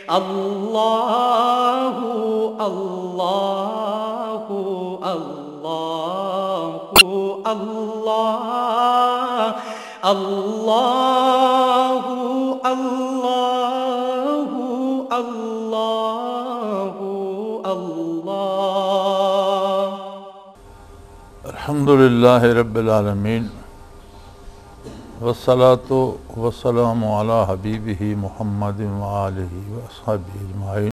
اللہ اللہ اللہ اللہ اللہ اللہ اللہ اللہ۔ الحمدللہ رب العالمین والصلاة والسلام علی حبیبہ محمد وآلہ واصحابہ اجمعین۔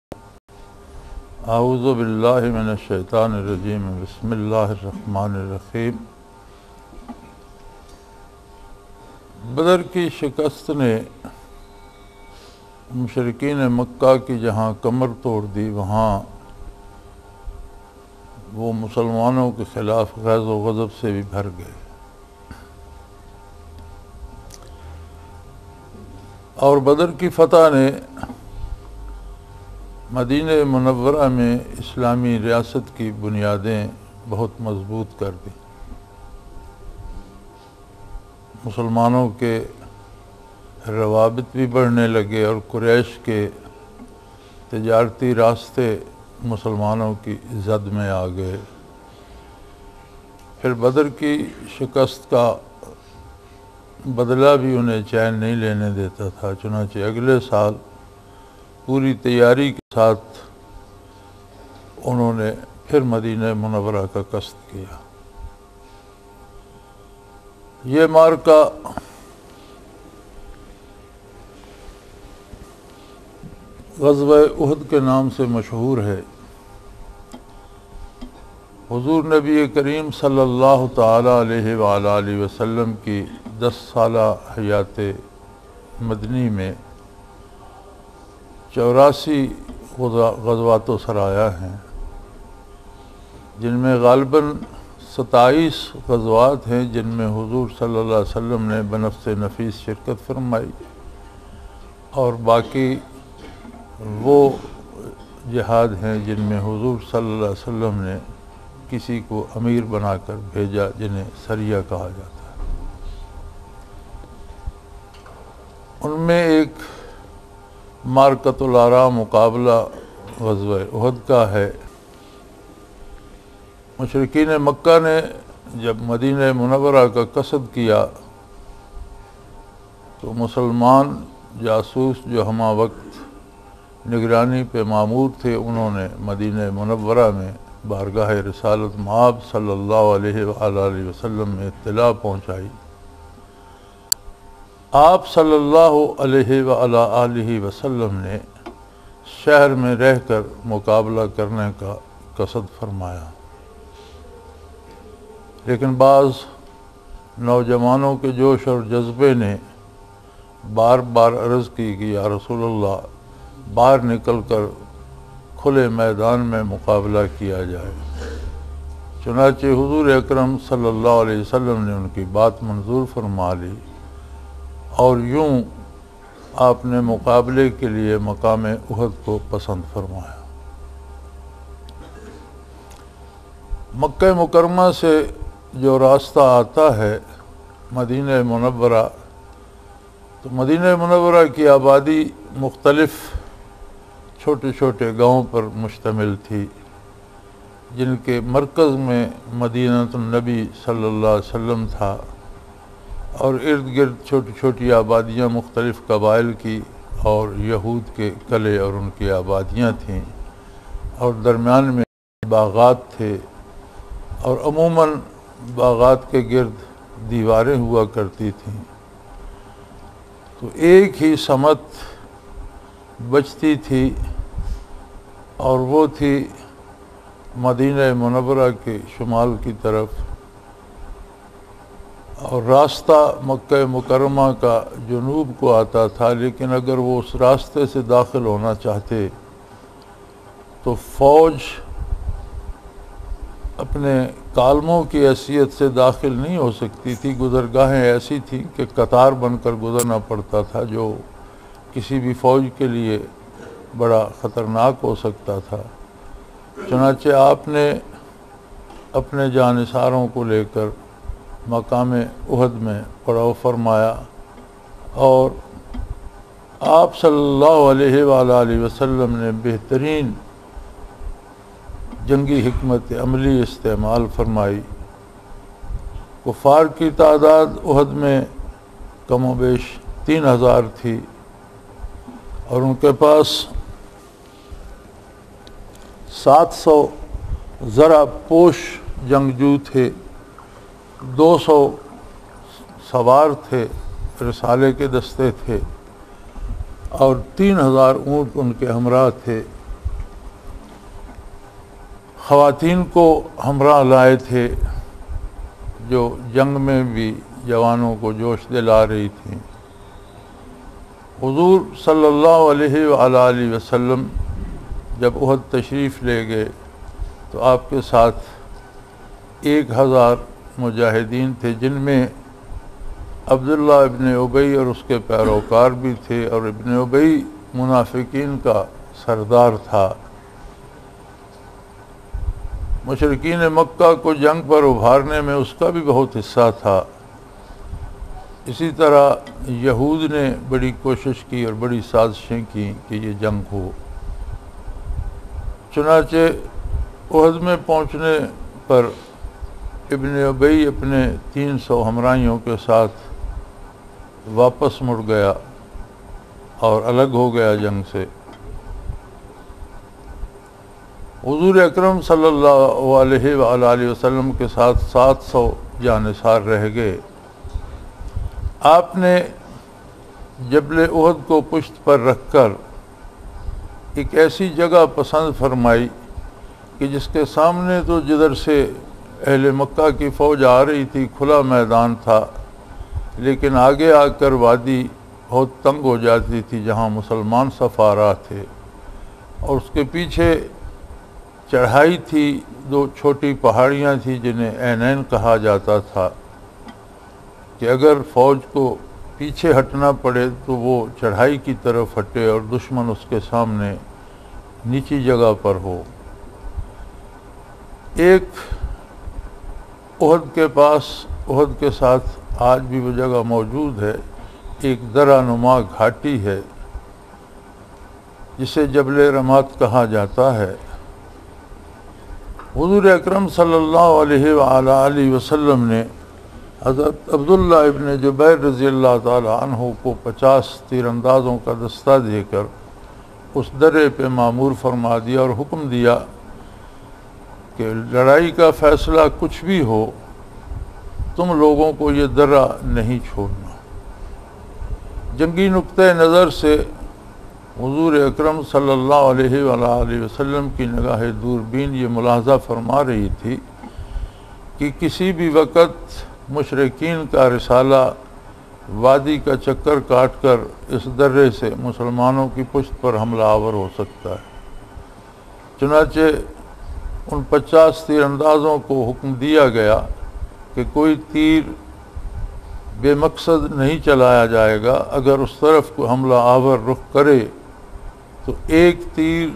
اعوذ باللہ من الشیطان الرجیم، بسم اللہ الرحمن الرحیم۔ بدر کی شکست نے مشرکین مکہ کی جہاں کمر توڑ دی، وہاں وہ مسلمانوں کے خلاف غیظ و غضب سے بھی بھر گئے، اور بدر کی فتح نے مدینہ منورہ میں اسلامی ریاست کی بنیادیں بہت مضبوط کر دیں۔ مسلمانوں کے روابط بھی بڑھنے لگے اور قریش کے تجارتی راستے مسلمانوں کی زد میں آ گئے۔ پھر بدر کی شکست کا بدلہ بھی انہیں چین نہیں لینے دیتا تھا، چنانچہ اگلے سال پوری تیاری کے ساتھ انہوں نے پھر مدینہ منورہ کا قصد کیا۔ یہ معرکہ غزوہ احد کے نام سے مشہور ہے۔ حضور نبی کریم صلی اللہ تعالیٰ علیہ وآلہ وسلم کی 10 سالہ حیات مدنی میں 84 غزوات و سرایا ہیں، جن میں غالباً 27 غزوات ہیں جن میں حضور صلی اللہ علیہ وسلم نے بنفس نفیس شرکت فرمائی، اور باقی وہ جہاد ہیں جن میں حضور صلی اللہ علیہ وسلم نے کسی کو امیر بنا کر بھیجا، جنہیں سریہ کہا جاتا ہے۔ ان میں ایک معرکۃ العراء مقابلہ غزوہ احد کا ہے۔ مشرکین مکہ نے جب مدینہ منورہ کا قصد کیا تو مسلمان جاسوس جو ہمہ وقت نگرانی پہ مامور تھے، انہوں نے مدینہ منورہ میں بارگاہ رسالت مآب صلی اللہ علیہ وآلہ وسلم میں اطلاع پہنچائی۔ آپ صلی اللہ علیہ وآلہ وسلم نے شہر میں رہ کر مقابلہ کرنے کا قصد فرمایا، لیکن بعض نوجوانوں کے جوش اور جذبے نے بار بار عرض کی کہ یا رسول اللہ، باہر نکل کر کھلے میدان میں مقابلہ کیا جائے۔ چنانچہ حضور اکرم صلی اللہ علیہ وسلم نے ان کی بات منظور فرما لی، اور یوں آپ نے مقابلے کے لیے مقام احد کو پسند فرمایا۔ مکہ مکرمہ سے جو راستہ آتا ہے مدینہ منورہ، تو مدینہ منورہ کی آبادی مختلف چھوٹے چھوٹے گاؤں پر مشتمل تھی، جن کے مرکز میں مدینہ النبی صلی اللہ علیہ وسلم تھا، اور ارد گرد چھوٹی چھوٹی آبادیاں مختلف قبائل کی اور یہود کے قلعے اور ان کی آبادیاں تھیں، اور درمیان میں باغات تھے، اور عموماً باغات کے گرد دیواریں ہوا کرتی تھیں۔ تو ایک ہی سمت بچتی تھی، اور وہ تھی مدینہ منورہ کے شمال کی طرف، اور راستہ مکہ مکرمہ کا جنوب کو آتا تھا، لیکن اگر وہ اس راستے سے داخل ہونا چاہتے تو فوج اپنے کالموں کی حیثیت سے داخل نہیں ہو سکتی تھی۔ گزرگاہیں ایسی تھیں کہ قطار بن کر گزرنا پڑتا تھا، جو کسی بھی فوج کے لیے بڑا خطرناک ہو سکتا تھا۔ چنانچہ آپ نے اپنے جانثاروں کو لے کر مقام احد میں پڑاؤ فرمایا، اور آپ صلی اللہ علیہ وآلہ وسلم نے بہترین جنگی حکمت عملی استعمال فرمائی۔ کفار کی تعداد احد میں کم و بیش 3000 تھی، اور ان کے پاس 700 زرہ پوش جنگجو تھے، 200 سوار تھے، رسالے کے دستے تھے، اور 3000 اونٹ ان کے ہمراہ تھے۔ خواتین کو ہمراہ لائے تھے جو جنگ میں بھی جوانوں کو جوش دلا رہی تھیں۔ حضور صلی اللہ علیہ وآلہ وسلم جب احد تشریف لے گئے تو آپ کے ساتھ 1000 مجاہدین تھے، جن میں عبداللہ ابن ابی اور اس کے پیروکار بھی تھے، اور ابن ابی منافقین کا سردار تھا۔ مشرکین مکہ کو جنگ پر ابھارنے میں اس کا بھی بہت حصہ تھا۔ اسی طرح یہود نے بڑی کوشش کی اور بڑی سازشیں کی کہ یہ جنگ ہو۔ چنانچہ احد میں پہنچنے پر ابن ابی اپنے 300 ہمراہیوں کے ساتھ واپس مڑ گیا اور الگ ہو گیا جنگ سے۔ حضور اکرم صلی اللہ علیہ وآلہ وسلم کے ساتھ 700 جانثار رہ گئے۔ آپ نے جبل احد کو پشت پر رکھ کر ایک ایسی جگہ پسند فرمائی کہ جس کے سامنے تو جدھر سے اہل مکہ کی فوج آ رہی تھی کھلا میدان تھا، لیکن آگے آ کر وادی بہت تنگ ہو جاتی تھی جہاں مسلمان سفارا تھے، اور اس کے پیچھے چڑھائی تھی، 2 چھوٹی پہاڑیاں تھیں جنہیں عینین کہا جاتا تھا، کہ اگر فوج کو پیچھے ہٹنا پڑے تو وہ چڑھائی کی طرف ہٹے اور دشمن اس کے سامنے نیچی جگہ پر ہو۔ ایک احد کے پاس، احد کے ساتھ آج بھی وہ جگہ موجود ہے، ایک درہ نما گھاٹی ہے جسے جبل رمات کہا جاتا ہے۔ حضور اکرم صلی اللہ علیہ وآلہ وسلم نے حضرت عبداللہ ابن جبیر رضی اللہ تعالی عنہ کو 50 تیر اندازوں کا دستہ دے کر اس درے پہ معمور فرما دیا اور حکم دیا کہ لڑائی کا فیصلہ کچھ بھی ہو، تم لوگوں کو یہ درہ نہیں چھوڑنا۔ جنگی نقطۂ نظر سے حضور اکرم صلی اللہ علیہ وآلہ وسلم کی نگاہ دوربین یہ ملاحظہ فرما رہی تھی کہ کسی بھی وقت مشرکین کا رسالہ وادی کا چکر کاٹ کر اس درے سے مسلمانوں کی پشت پر حملہ آور ہو سکتا ہے۔ چنانچہ ان 50 تیر اندازوں کو حکم دیا گیا کہ کوئی تیر بے مقصد نہیں چلایا جائے گا، اگر اس طرف کو حملہ آور رخ کرے تو ایک تیر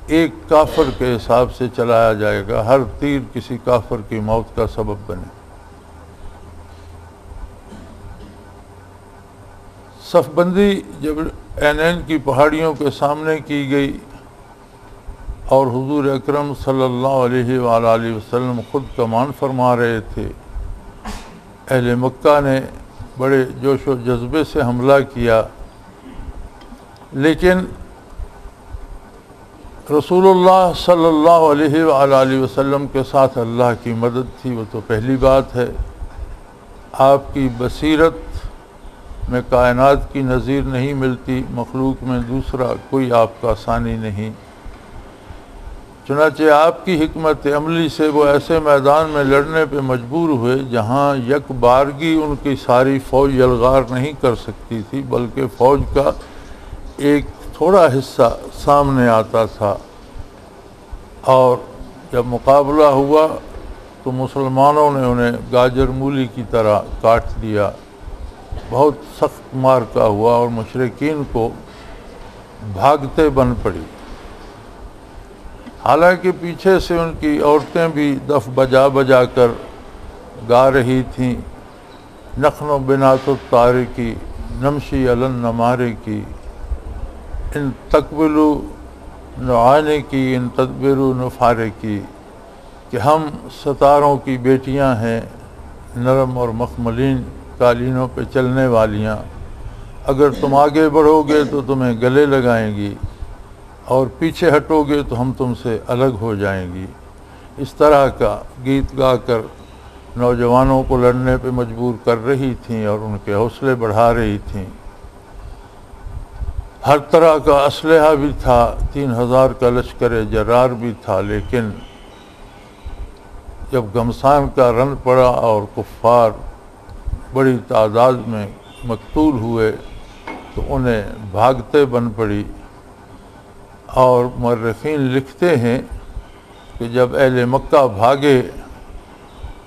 ایک کافر کے حساب سے چلایا جائے گا، ہر تیر کسی کافر کی موت کا سبب بنے۔ صف بندی جب عینین کی پہاڑیوں کے سامنے کی گئی اور حضور اکرم صلی اللہ علیہ وآلہ وسلم خود کمان فرما رہے تھے، اہل مکہ نے بڑے جوش و جذبے سے حملہ کیا، لیکن رسول اللہ صلی اللہ علیہ وآلہ وسلم کے ساتھ اللہ کی مدد تھی، وہ تو پہلی بات ہے۔ آپ کی بصیرت میں کائنات کی نظیر نہیں ملتی، مخلوق میں دوسرا کوئی آپ کا ثانی نہیں۔ چنانچہ آپ کی حکمت عملی سے وہ ایسے میدان میں لڑنے پہ مجبور ہوئے جہاں یک بارگی ان کی ساری فوج یلغار نہیں کر سکتی تھی، بلکہ فوج کا ایک تھوڑا حصہ سامنے آتا تھا، اور جب مقابلہ ہوا تو مسلمانوں نے انہیں گاجر مولی کی طرح کاٹ دیا، بہت سخت معرکہ ہوا اور مشرکین کو بھاگتے بن پڑی۔ حالانکہ پیچھے سے ان کی عورتیں بھی دف بجا بجا کر گا رہی تھیں، نخن و بنات الطارق کی، نمشی علن نمارے کی، ان تقبلو نعانے کی ان تدبرو نفارے کی، کہ ہم ستاروں کی بیٹیاں ہیں، نرم اور مخملین قالینوں پہ چلنے والیاں، اگر تم آگے بڑھو گے تو تمہیں گلے لگائیں گی اور پیچھے ہٹو گے تو ہم تم سے الگ ہو جائیں گی۔ اس طرح کا گیت گا کر نوجوانوں کو لڑنے پہ مجبور کر رہی تھیں اور ان کے حوصلے بڑھا رہی تھیں۔ ہر طرح کا اسلحہ بھی تھا، 3000 کا لشکر جرار بھی تھا، لیکن جب گھمسان کا رن پڑا اور کفار بڑی تعداد میں مقتول ہوئے تو انہیں بھاگتے بن پڑی۔ اور مورخین لکھتے ہیں کہ جب اہل مکہ بھاگے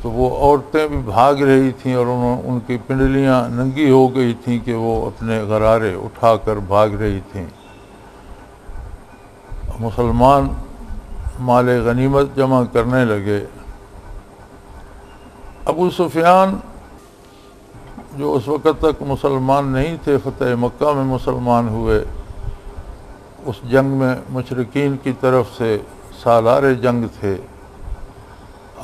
تو وہ عورتیں بھی بھاگ رہی تھیں اور ان کی پنڈلیاں ننگی ہو گئی تھیں کہ وہ اپنے غرارے اٹھا کر بھاگ رہی تھیں۔ مسلمان مال غنیمت جمع کرنے لگے۔ ابو سفیان جو اس وقت تک مسلمان نہیں تھے، فتح مکہ میں مسلمان ہوئے، اس جنگ میں مشرکین کی طرف سے سالار جنگ تھے،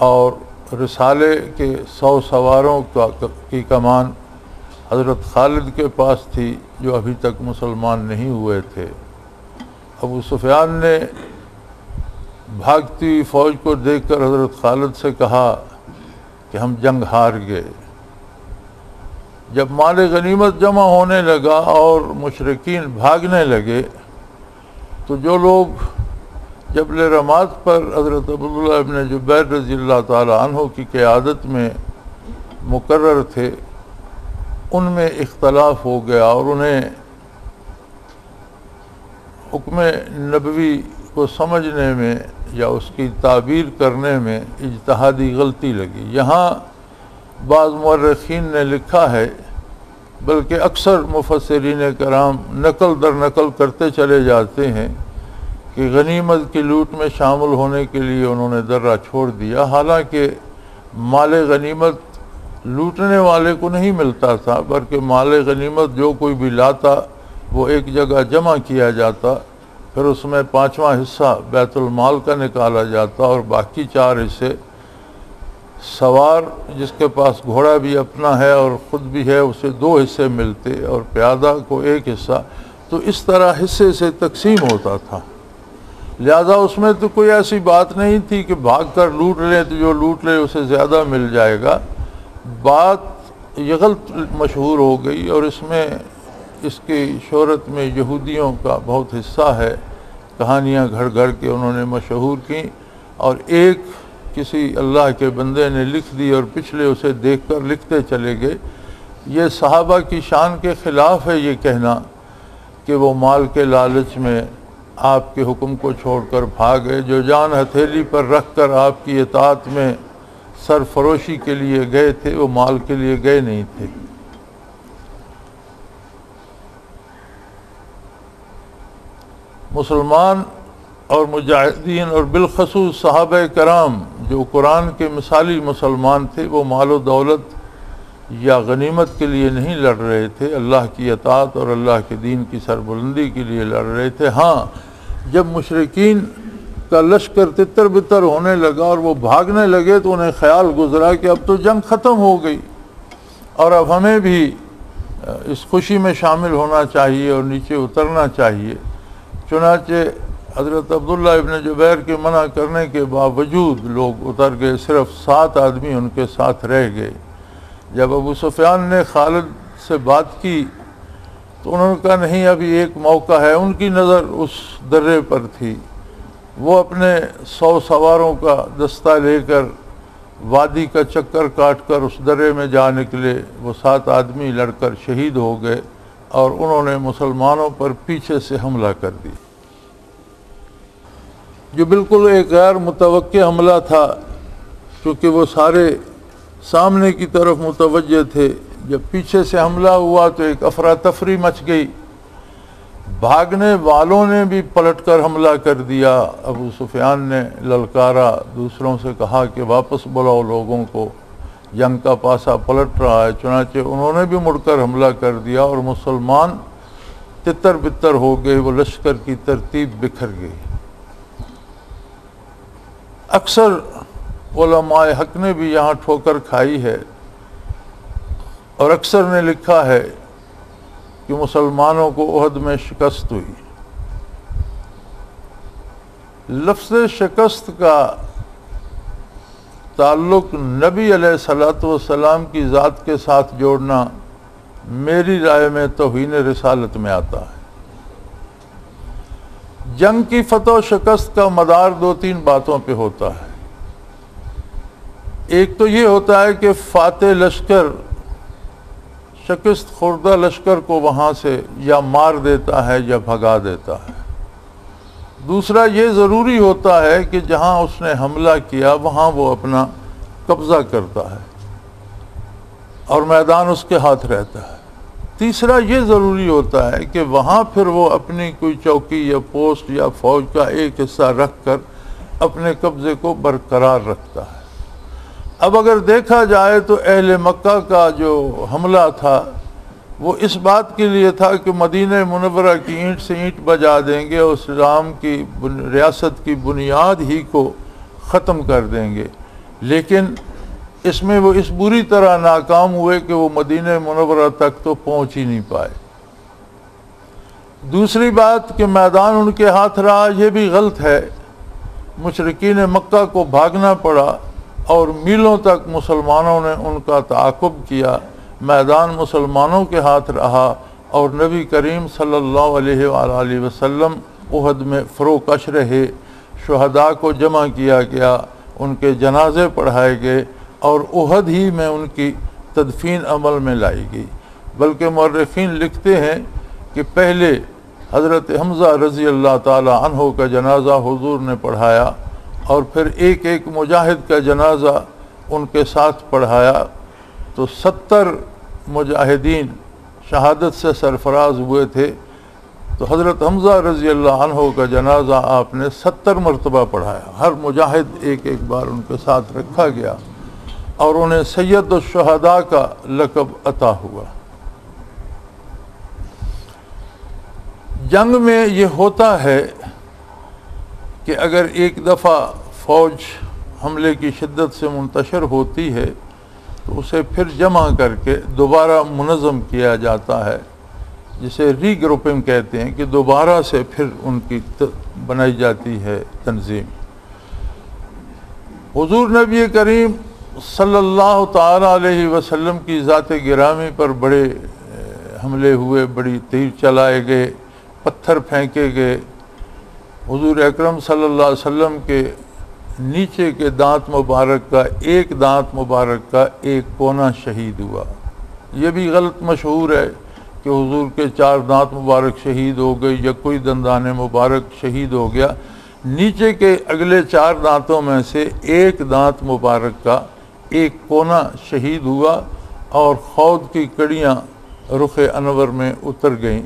اور رسالے کے 100 سواروں کی کمان حضرت خالد کے پاس تھی جو ابھی تک مسلمان نہیں ہوئے تھے۔ ابو سفیان نے بھاگتی ہوئی فوج کو دیکھ کر حضرت خالد سے کہا کہ ہم جنگ ہار گئے۔ جب مال غنیمت جمع ہونے لگا اور مشرکین بھاگنے لگے تو جو لوگ جبل رماد پر حضرت عبداللہ ابن جبیر رضی اللہ تعالی عنہ کی قیادت میں مقرر تھے، ان میں اختلاف ہو گیا اور انہیں حکم نبوی کو سمجھنے میں یا اس کی تعبیر کرنے میں اجتہادی غلطی لگی۔ یہاں بعض مورخین نے لکھا ہے، بلکہ اکثر مفسرین کرام نقل در نقل کرتے چلے جاتے ہیں کہ غنیمت کی لوٹ میں شامل ہونے کے لیے انہوں نے درہ چھوڑ دیا، حالانکہ مال غنیمت لوٹنے والے کو نہیں ملتا تھا، بلکہ مال غنیمت جو کوئی بھی لاتا وہ ایک جگہ جمع کیا جاتا، پھر اس میں 5واں حصہ بیت المال کا نکالا جاتا اور باقی 4 حصے سوار جس کے پاس گھوڑا بھی اپنا ہے اور خود بھی ہے اسے 2 حصے ملتے اور پیادہ کو 1 حصہ، تو اس طرح حصے سے تقسیم ہوتا تھا۔ لہذا اس میں تو کوئی ایسی بات نہیں تھی کہ بھاگ کر لوٹ لیں تو جو لوٹ لے اسے زیادہ مل جائے گا۔ بات یہ غلط مشہور ہو گئی اور اس میں اس کی شہرت میں یہودیوں کا بہت حصہ ہے، کہانیاں گھڑ گھڑ کے انہوں نے مشہور کی، اور ایک کسی اللہ کے بندے نے لکھ دی اور پچھلے اسے دیکھ کر لکھتے چلے گئے۔ یہ صحابہ کی شان کے خلاف ہے یہ کہنا کہ وہ مال کے لالچ میں آپ کے حکم کو چھوڑ کر بھاگے، جو جان ہتھیلی پر رکھ کر آپ کی اطاعت میں سرفروشی کے لیے گئے تھے وہ مال کے لیے گئے نہیں تھے۔ مسلمان اور مجاہدین اور بالخصوص صحابہ کرام جو قرآن کے مثالی مسلمان تھے، وہ مال و دولت یا غنیمت کے لیے نہیں لڑ رہے تھے، اللہ کی اطاعت اور اللہ کے دین کی سربلندی کے لیے لڑ رہے تھے۔ ہاں، جب مشرکین کا لشکر تتر بتر ہونے لگا اور وہ بھاگنے لگے تو انہیں خیال گزرا کہ اب تو جنگ ختم ہو گئی اور اب ہمیں بھی اس خوشی میں شامل ہونا چاہیے اور نیچے اترنا چاہیے۔ چنانچہ حضرت عبداللہ ابن جبیر کے منع کرنے کے باوجود لوگ اتر گئے، صرف 7 آدمی ان کے ساتھ رہ گئے۔ جب ابو سفیان نے خالد سے بات کی تو انہوں نے کہا نہیں، ابھی ایک موقع ہے۔ ان کی نظر اس درے پر تھی، وہ اپنے 100 سواروں کا دستہ لے کر وادی کا چکر کاٹ کر اس درے میں جا نکلے۔ وہ 7 آدمی لڑ کر شہید ہو گئے اور انہوں نے مسلمانوں پر پیچھے سے حملہ کر دی، جو بالکل ایک غیر متوقع حملہ تھا، کیونکہ وہ سارے سامنے کی طرف متوجہ تھے۔ جب پیچھے سے حملہ ہوا تو ایک افراتفری مچ گئی، بھاگنے والوں نے بھی پلٹ کر حملہ کر دیا۔ ابو سفیان نے للکارا، دوسروں سے کہا کہ واپس بلاؤ لوگوں کو، جنگ کا پاسا پلٹ رہا ہے۔ چنانچہ انہوں نے بھی مڑ کر حملہ کر دیا اور مسلمان تتر بتر ہو گئے، وہ لشکر کی ترتیب بکھر گئی۔ اکثر علماء حق نے بھی یہاں ٹھوکر کھائی ہے، اور اکثر نے لکھا ہے کہ مسلمانوں کو احد میں شکست ہوئی۔ لفظ شکست کا تعلق نبی علیہ الصلوۃ والسلام کی ذات کے ساتھ جوڑنا میری رائے میں توہین رسالت میں آتا ہے۔ جنگ کی فتح و شکست کا مدار دو تین باتوں پہ ہوتا ہے۔ ایک تو یہ ہوتا ہے کہ فاتح لشکر شکست خوردہ لشکر کو وہاں سے یا مار دیتا ہے یا بھگا دیتا ہے۔ دوسرا یہ ضروری ہوتا ہے کہ جہاں اس نے حملہ کیا وہاں وہ اپنا قبضہ کرتا ہے اور میدان اس کے ہاتھ رہتا ہے۔ تیسرا یہ ضروری ہوتا ہے کہ وہاں پھر وہ اپنی کوئی چوکی یا پوسٹ یا فوج کا ایک حصہ رکھ کر اپنے قبضے کو برقرار رکھتا ہے۔ اب اگر دیکھا جائے تو اہل مکہ کا جو حملہ تھا وہ اس بات کے لیے تھا کہ مدینہ منورہ کی اینٹ سے اینٹ بجا دیں گے اور اسلام کی ریاست کی بنیاد ہی کو ختم کر دیں گے، لیکن اس میں وہ اس بری طرح ناکام ہوئے کہ وہ مدینہ منورہ تک تو پہنچ ہی نہیں پائے۔ دوسری بات کہ میدان ان کے ہاتھ رہا، یہ بھی غلط ہے۔ مشرکین مکہ کو بھاگنا پڑا اور میلوں تک مسلمانوں نے ان کا تعاقب کیا، میدان مسلمانوں کے ہاتھ رہا، اور نبی کریم صلی اللہ علیہ وآلہ وسلم احد میں فروکش رہے، شہداء کو جمع کیا گیا، ان کے جنازے پڑھائے گئے، اور احد ہی میں ان کی تدفین عمل میں لائی گئی۔ بلکہ مورخین لکھتے ہیں کہ پہلے حضرت حمزہ رضی اللہ تعالی عنہ کا جنازہ حضور نے پڑھایا، اور پھر ایک ایک مجاہد کا جنازہ ان کے ساتھ پڑھایا، تو 70 مجاہدین شہادت سے سرفراز ہوئے تھے۔ تو حضرت حمزہ رضی اللہ عنہ کا جنازہ آپ نے 70 مرتبہ پڑھایا، ہر مجاہد ایک ایک بار ان کے ساتھ رکھا گیا، اور انہیں سید الشہداء کا لقب عطا ہوا۔ جنگ میں یہ ہوتا ہے کہ اگر ایک دفعہ فوج حملے کی شدت سے منتشر ہوتی ہے تو اسے پھر جمع کر کے دوبارہ منظم کیا جاتا ہے، جسے ری گروپنگ کہتے ہیں، کہ دوبارہ سے پھر ان کی بنائی جاتی ہے تنظیم۔ حضور نبی کریم صلی اللہ تعالی علیہ وسلم کی ذات گرامی پر بڑے حملے ہوئے، بڑی تیر چلائے گئے، پتھر پھینکے گئے۔ حضور اکرم صلی اللہ علیہ وسلم کے نیچے کے دانت مبارک کا ایک دانت مبارک کا ایک کونا شہید ہوا۔ یہ بھی غلط مشہور ہے کہ حضور کے 4 دانت مبارک شہید ہو گئے یا کوئی دندان مبارک شہید ہو گیا۔ نیچے کے اگلے 4 دانتوں میں سے ایک دانت مبارک کا ایک کونا شہید ہوا، اور خود کی کڑیاں رخ انور میں اتر گئیں۔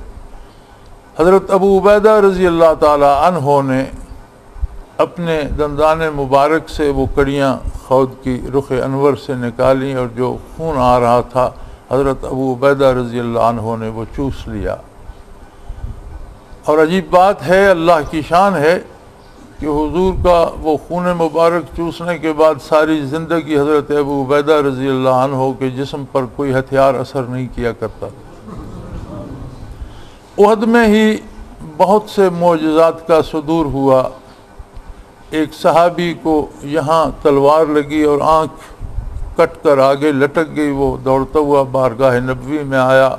حضرت ابو عبیدہ رضی اللہ تعالی عنہ نے اپنے دندان مبارک سے وہ کڑیاں خود کی رخ انور سے نکالیں، اور جو خون آ رہا تھا حضرت ابو عبیدہ رضی اللہ عنہ نے وہ چوس لیا۔ اور عجیب بات ہے، اللہ کی شان ہے کہ حضور کا وہ خون مبارک چوسنے کے بعد ساری زندگی حضرت ابو عبیدہ رضی اللہ عنہ کے جسم پر کوئی ہتھیار اثر نہیں کیا کرتا تھا۔ احد میں ہی بہت سے معجزات کا صدور ہوا۔ ایک صحابی کو یہاں تلوار لگی اور آنکھ کٹ کر آگے لٹک گئی، وہ دوڑتا ہوا بارگاہ نبوی میں آیا۔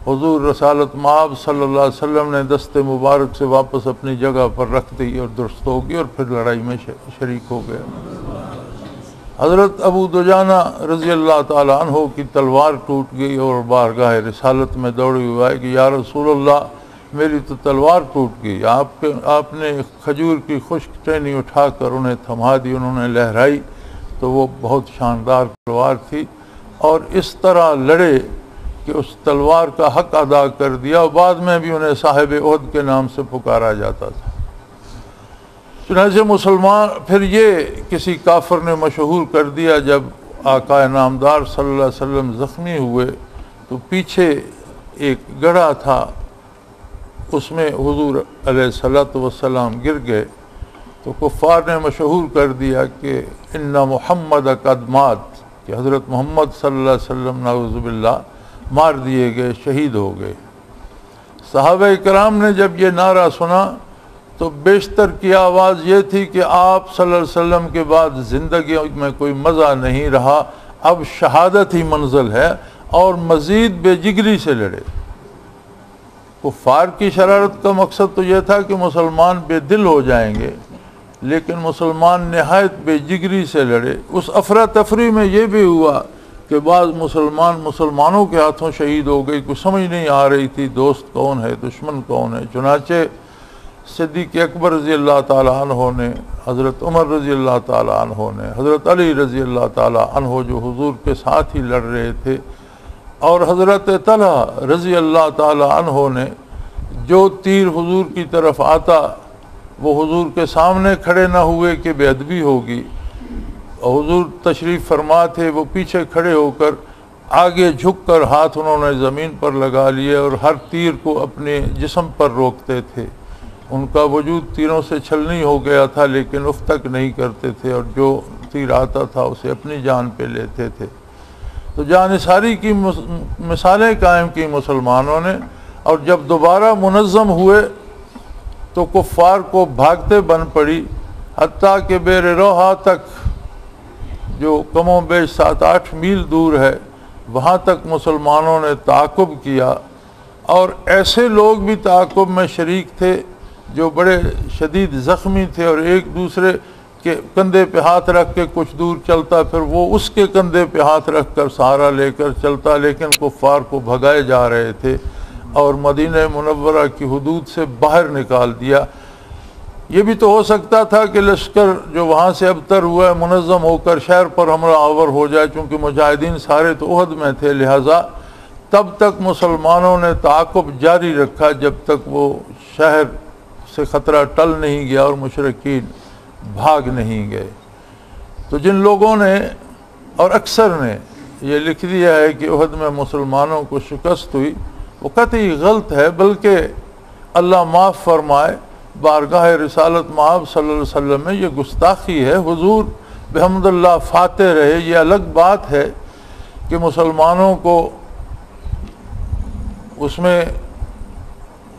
حضور رسالت مآب صلی اللہ علیہ وسلم نے دست مبارک سے واپس اپنی جگہ پر رکھ دی اور درست ہو گئی، اور پھر لڑائی میں شریک ہو گیا۔ حضرت ابو دجانہ رضی اللہ تعالی عنہ کی تلوار ٹوٹ گئی اور بارگاہ رسالت میں دوڑے ہوئے آئے کہ یا رسول اللہ، میری تو تلوار ٹوٹ گئی۔ آپ نے کھجور کی خشک ٹہنی اٹھا کر انہیں تھما دی، انہوں نے لہرائی تو وہ بہت شاندار تلوار تھی، اور اس طرح لڑے کہ اس تلوار کا حق ادا کر دیا، اور بعد میں بھی انہیں صاحب احد کے نام سے پکارا جاتا تھا۔ چنانچہ مسلمان پھر یہ کسی کافر نے مشہور کر دیا، جب آقا نامدار صلی اللہ علیہ وسلم زخمی ہوئے تو پیچھے ایک گڑھا تھا اس میں حضور علیہ الصلوۃ والسلام گر گئے تو کفار نے مشہور کر دیا کہ ان محمد قد مات، کہ حضرت محمد صلی اللہ علیہ وسلم نعوذ باللہ مار دیے گئے، شہید ہو گئے۔ صحابہ کرام نے جب یہ نعرہ سنا تو بیشتر کی آواز یہ تھی کہ آپ صلی اللہ علیہ وسلم کے بعد زندگی میں کوئی مزہ نہیں رہا، اب شہادت ہی منزل ہے، اور مزید بے جگری سے لڑے۔ کفار کی شرارت کا مقصد تو یہ تھا کہ مسلمان بے دل ہو جائیں گے، لیکن مسلمان نہایت بے جگری سے لڑے۔ اس افراتفری میں یہ بھی ہوا کہ بعض مسلمانوں کے ہاتھوں شہید ہو گئی، کوئی سمجھ نہیں آ رہی تھی دوست کون ہے دشمن کون ہے۔ چنانچہ صدیق اکبر رضی اللہ تعالیٰ عنہ نے، حضرت عمر رضی اللہ تعالیٰ عنہ نے، حضرت علی رضی اللہ تعالیٰ عنہ جو حضور کے ساتھ ہی لڑ رہے تھے، اور حضرت طلحہ رضی اللہ تعالیٰ عنہ نے جو تیر حضور کی طرف آتا وہ حضور کے سامنے کھڑے نہ ہوئے کہ بے ادبی ہوگی، حضور تشریف فرما تھے، وہ پیچھے کھڑے ہو کر آگے جھک کر ہاتھ انہوں نے زمین پر لگا لیے اور ہر تیر کو اپنے جسم پر روکتے تھے۔ ان کا وجود تیروں سے چھلنی ہو گیا تھا لیکن اف تک نہیں کرتے تھے، اور جو تیر آتا تھا اسے اپنی جان پہ لیتے تھے۔ تو جانثاری کی مثالیں قائم کی مسلمانوں نے، اور جب دوبارہ منظم ہوئے تو کفار کو بھاگتے بن پڑی، حتیٰ کہ بیر روحہ تک جو کم و بیش 7-8 میل دور ہے وہاں تک مسلمانوں نے تعاقب کیا، اور ایسے لوگ بھی تعاقب میں شریک تھے جو بڑے شدید زخمی تھے، اور ایک دوسرے کے کندھے پہ ہاتھ رکھ کے کچھ دور چلتا، پھر وہ اس کے کندھے پہ ہاتھ رکھ کر سہارا لے کر چلتا، لیکن کفار کو بھگائے جا رہے تھے اور مدینہ منورہ کی حدود سے باہر نکال دیا۔ یہ بھی تو ہو سکتا تھا کہ لشکر جو وہاں سے ابتر ہوا ہے منظم ہو کر شہر پر حملہ آور ہو جائے، چونکہ مجاہدین سارے تو احد میں تھے، لہٰذا تب تک مسلمانوں نے تعاقب جاری رکھا جب تک وہ شہر سے خطرہ ٹل نہیں گیا اور مشرکین بھاگ نہیں گئے۔ تو جن لوگوں نے اور اکثر نے یہ لکھ دیا ہے کہ احد میں مسلمانوں کو شکست ہوئی، وہ قطعی غلط ہے، بلکہ اللہ معاف فرمائے، بارگاہ رسالت مآب صلی اللہ علیہ وسلم میں یہ گستاخی ہے۔ حضور بحمد اللہ فاتح رہے، یہ الگ بات ہے کہ مسلمانوں کو اس میں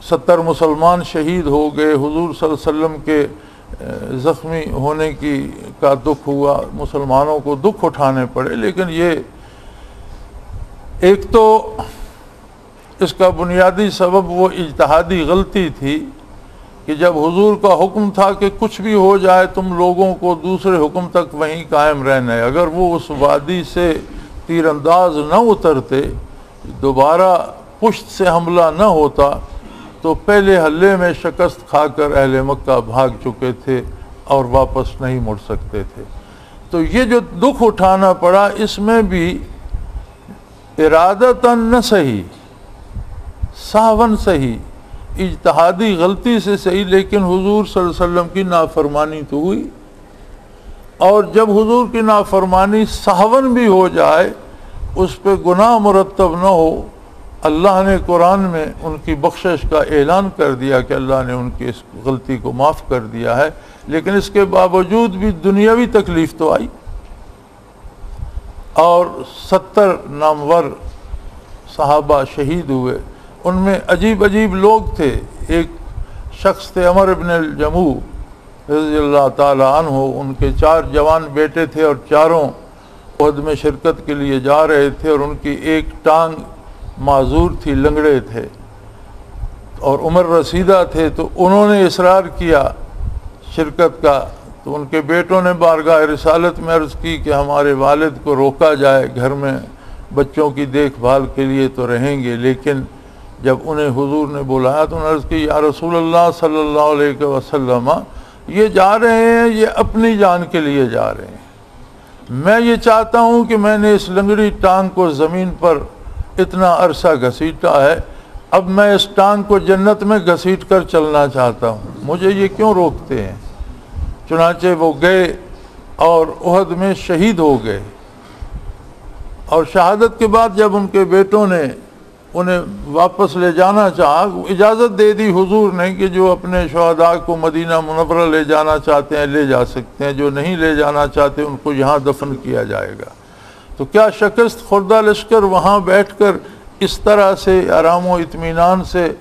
70 مسلمان شہید ہو گئے، حضور صلی اللہ علیہ وسلم کے زخمی ہونے کا دکھ ہوا، مسلمانوں کو دکھ اٹھانے پڑے، لیکن یہ ایک تو اس کا بنیادی سبب وہ اجتہادی غلطی تھی کہ جب حضور کا حکم تھا کہ کچھ بھی ہو جائے تم لوگوں کو دوسرے حکم تک وہیں قائم رہنا ہے، اگر وہ اس وادی سے تیر انداز نہ اترتے، دوبارہ پشت سے حملہ نہ ہوتا، تو پہلے حملے میں شکست کھا کر اہل مکہ بھاگ چکے تھے اور واپس نہیں مڑ سکتے تھے۔ تو یہ جو دکھ اٹھانا پڑا، اس میں بھی ارادتاً نہ صحیح، سہون صحیح، اجتہادی غلطی سے صحیح، لیکن حضور صلی اللہ علیہ وسلم کی نافرمانی تو ہوئی، اور جب حضور کی نافرمانی سہون بھی ہو جائے، اس پہ گناہ مرتب نہ ہو، اللہ نے قرآن میں ان کی بخشش کا اعلان کر دیا کہ اللہ نے ان کی اس غلطی کو معاف کر دیا ہے، لیکن اس کے باوجود بھی دنیاوی تکلیف تو آئی، اور 70 نامور صحابہ شہید ہوئے۔ ان میں عجیب عجیب لوگ تھے، ایک شخص تھے عمر بن الجموع رضی اللہ تعالی عنہ، ان کے 4 جوان بیٹے تھے اور چاروں احد میں شرکت کے لیے جا رہے تھے، اور ان کی ایک ٹانگ معذور تھی، لنگڑے تھے، اور عمر رسیدہ تھے، تو انہوں نے اصرار کیا شرکت کا، تو ان کے بیٹوں نے بارگاہ رسالت میں عرض کی کہ ہمارے والد کو روکا جائے، گھر میں بچوں کی دیکھ بھال کے لیے تو رہیں گے، لیکن جب انہیں حضور نے بلایا تو انہوں نے عرض کی یا رسول اللہ صلی اللہ علیہ وسلم، یہ جا رہے ہیں، یہ اپنی جان کے لیے جا رہے ہیں، میں یہ چاہتا ہوں کہ میں نے اس لنگڑی ٹانگ کو زمین پر اتنا عرصہ گھسیٹا ہے، اب میں اس ٹانگ کو جنت میں گھسیٹ کر چلنا چاہتا ہوں، مجھے یہ کیوں روکتے ہیں؟ چنانچہ وہ گئے اور احد میں شہید ہو گئے، اور شہادت کے بعد جب ان کے بیٹوں نے انہیں واپس لے جانا چاہا، اجازت دے دی حضور نے کہ جو اپنے شہداء کو مدینہ منورہ لے جانا چاہتے ہیں لے جا سکتے ہیں، جو نہیں لے جانا چاہتے ان کو یہاں دفن کیا جائے گا۔ تو کیا شکست خوردہ لشکر وہاں بیٹھ کر اس طرح سے آرام و اطمینان سے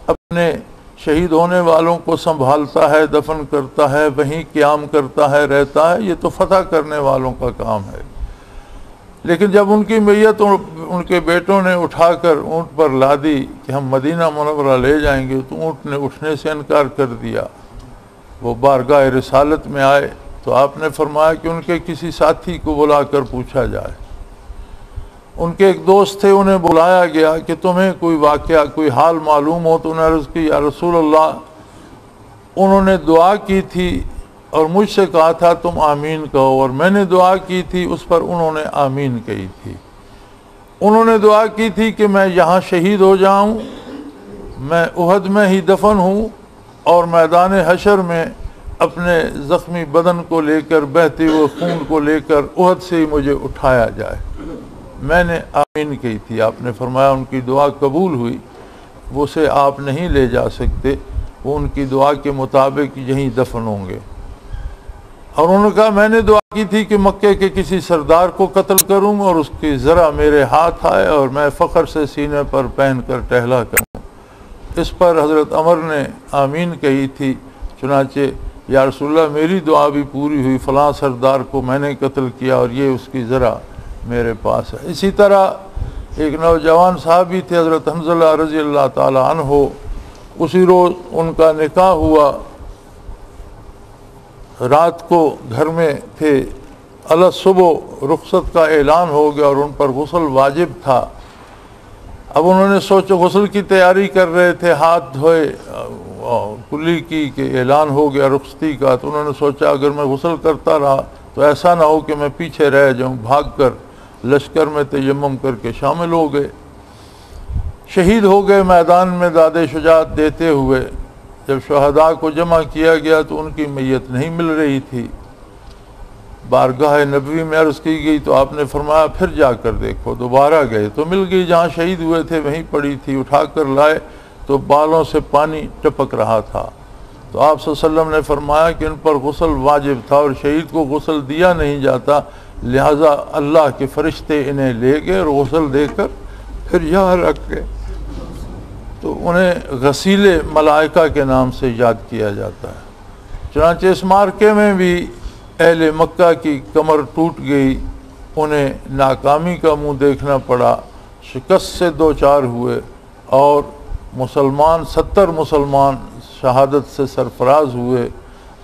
اپنے شہید ہونے والوں کو سنبھالتا ہے، دفن کرتا ہے، وہیں قیام کرتا ہے، رہتا ہے؟ یہ تو فتح کرنے والوں کا کام ہے۔ لیکن جب ان کی میت ان کے بیٹوں نے اٹھا کر اونٹ پر لا دی کہ ہم مدینہ منورہ لے جائیں گے، تو اونٹ نے اٹھنے سے انکار کر دیا۔ وہ بارگاہ رسالت میں آئے تو آپ نے فرمایا کہ ان کے کسی ساتھی کو بلا کر پوچھا جائے۔ ان کے ایک دوست تھے، انہیں بلایا گیا کہ تمہیں کوئی واقعہ، کوئی حال معلوم ہو تو انہیں عرض کی یا رسول اللہ انہوں نے دعا کی تھی اور مجھ سے کہا تھا تم آمین کہو، اور میں نے دعا کی تھی اس پر انہوں نے آمین کہی تھی۔ انہوں نے دعا کی تھی کہ میں یہاں شہید ہو جاؤں، میں احد میں ہی دفن ہوں اور میدان حشر میں اپنے زخمی بدن کو لے کر، بہتے ہوئے خون کو لے کر احد سے ہی مجھے اٹھایا جائے۔ میں نے آمین کہی تھی۔ آپ نے فرمایا ان کی دعا قبول ہوئی، وہ اسے آپ نہیں لے جا سکتے، وہ ان کی دعا کے مطابق یہیں دفن ہوں گے۔ اور انہوں نے کہا میں نے دعا کی تھی کہ مکے کے کسی سردار کو قتل کروں اور اس کی ذرا میرے ہاتھ آئے اور میں فخر سے سینے پر پہن کر ٹہلا کروں۔ اس پر حضرت عمر نے آمین کہی تھی، چنانچہ یا رسول اللہ میری دعا بھی پوری ہوئی، فلاں سردار کو میں نے قتل کیا اور یہ اس کی ذرا میرے پاس ہے۔ اسی طرح ایک نوجوان صحابی تھے حضرت حنظلہ رضی اللہ تعالی عنہ، اسی روز ان کا نکاح ہوا، رات کو گھر میں تھے، صبح رخصت کا اعلان ہو گیا اور ان پر غسل واجب تھا۔ اب انہوں نے سوچا، غسل کی تیاری کر رہے تھے، ہاتھ دھوئے کلی کی کہ اعلان ہو گیا رخصتی کا، تو انہوں نے سوچا اگر میں غسل کرتا رہا تو ایسا نہ ہو کہ میں پیچھے رہ جاؤں، بھاگ کر لشکر میں تیمم کر کے شامل ہو گئے، شہید ہو گئے میدان میں داد شجاعت دیتے ہوئے۔ جب شہداء کو جمع کیا گیا تو ان کی میت نہیں مل رہی تھی، بارگاہ نبوی میں عرض کی گئی تو آپ نے فرمایا پھر جا کر دیکھو۔ دوبارہ گئے تو مل گئی، جہاں شہید ہوئے تھے وہیں پڑی تھی، اٹھا کر لائے تو بالوں سے پانی ٹپک رہا تھا۔ تو آپ صلی اللہ علیہ وسلم نے فرمایا کہ ان پر غسل واجب تھا اور شہید کو غسل دیا نہیں جاتا، لہٰذا اللہ کے فرشتے انہیں لے گئے اور غسل دے کر پھر یہاں رکھ گئے۔ تو انہیں غسیل ملائکہ کے نام سے یاد کیا جاتا ہے۔ چنانچہ اس مارکے میں بھی اہل مکہ کی کمر ٹوٹ گئی، انہیں ناکامی کا منہ دیکھنا پڑا، شکست سے دوچار ہوئے، اور 70 مسلمان شہادت سے سرفراز ہوئے،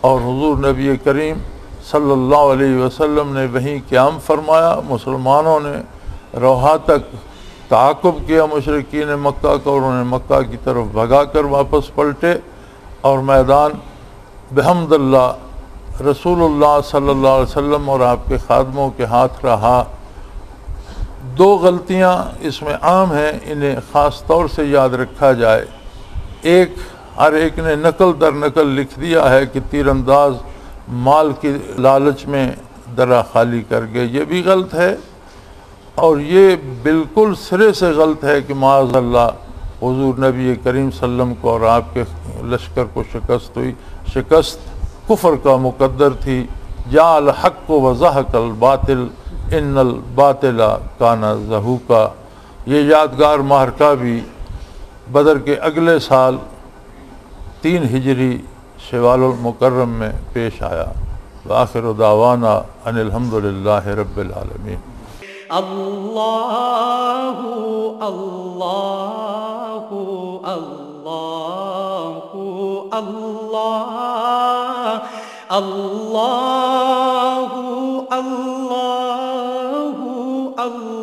اور حضور نبی کریم صلی اللہ علیہ وسلم نے وہیں قیام فرمایا۔ مسلمانوں نے روحا تک تعاقب کیا مشرکین مکہ کا، اور انہیں مکہ کی طرف بھگا کر واپس پلٹے، اور میدان بحمد اللہ رسول اللہ صلی اللہ علیہ وسلم اور آپ کے خادموں کے ہاتھ رہا۔ 2 غلطیاں اس میں عام ہیں، انہیں خاص طور سے یاد رکھا جائے۔ ایک، ہر ایک نے نقل در نقل لکھ دیا ہے کہ تیر انداز مال کی لالچ میں درہ خالی کر گئے، یہ بھی غلط ہے، اور یہ بالکل سرے سے غلط ہے کہ معاذ اللہ حضور نبی کریم صلی اللہ علیہ وسلم کو اور آپ کے لشکر کو شکست ہوئی۔ شکست کفر کا مقدر تھی۔ جاء الحق وزهق الباطل ان الباطل کان زہوقا۔ یہ یادگار معرکہ بھی بدر کے اگلے سال 3 ہجری شوال المکرم میں پیش آیا۔ وآخر دعوانا ان الحمدللہ رب العالمین۔ اللہ اللہ اللہ اللہ اللہ اللہ اللہ